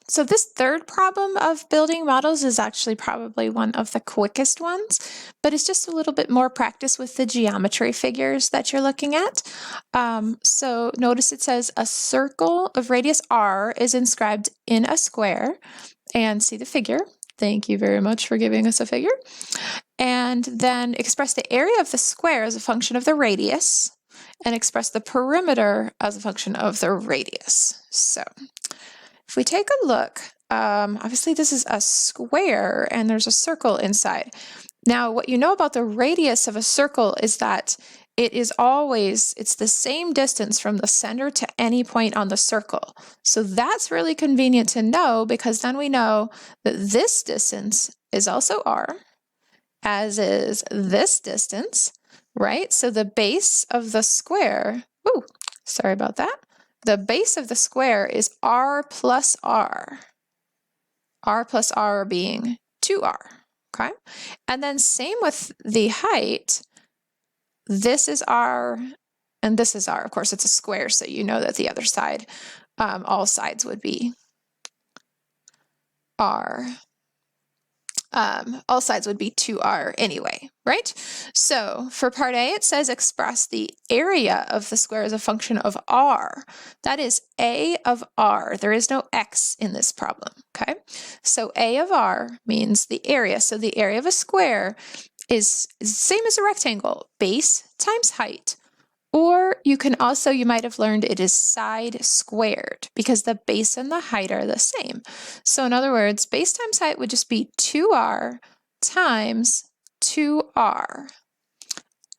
So this third problem of building models is actually probably one of the quickest ones, but it's just a little bit more practice with the geometry figures that you're looking at. So notice it says a circle of radius r is inscribed in a square, and see the figure. Thank you very much for giving us a figure. And then express the area of the square as a function of the radius, and express the perimeter as a function of the radius. So if we take a look, obviously this is a square and there's a circle inside. Now, what you know about the radius of a circle is that it's the same distance from the center to any point on the circle. So that's really convenient to know, because then we know that this distance is also r, as is this distance, right? So the base of the square, sorry about that. The base of the square is r plus r. R plus r being 2r, okay? And then same with the height. This is r, and this is r. Of course, it's a square, so you know that the other side, all sides would be r. All sides would be 2r anyway, right? So for part A, it says express the area of the square as a function of r. That is a of r. There is no x in this problem, okay? So a of r means the area. So the area of a square is the same as a rectangle, base times height. Or you might have learned it is side squared, because the base and the height are the same. So in other words, base times height would just be 2r times 2r.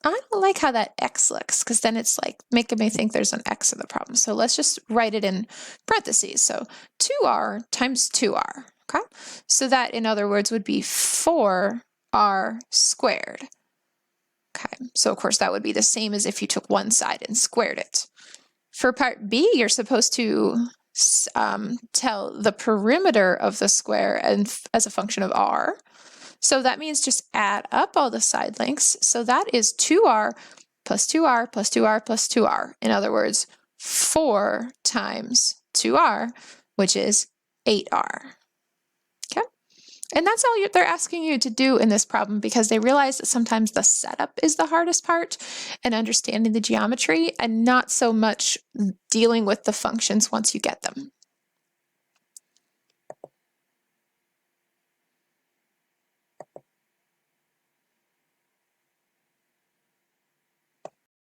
I don't like how that x looks, because then it's like making me think there's an x in the problem. So let's just write it in parentheses. So 2r times 2r, okay? So that, in other words, would be 4r squared. Okay, so of course that would be the same as if you took one side and squared it. For part B, you're supposed to tell the perimeter of the square as a function of r. So that means just add up all the side lengths. So that is 2r plus 2r plus 2r plus 2r. In other words, 4 times 2r, which is 8r. Okay? And that's all they're asking you to do in this problem, because they realize that sometimes the setup is the hardest part and understanding the geometry, and not so much dealing with the functions once you get them.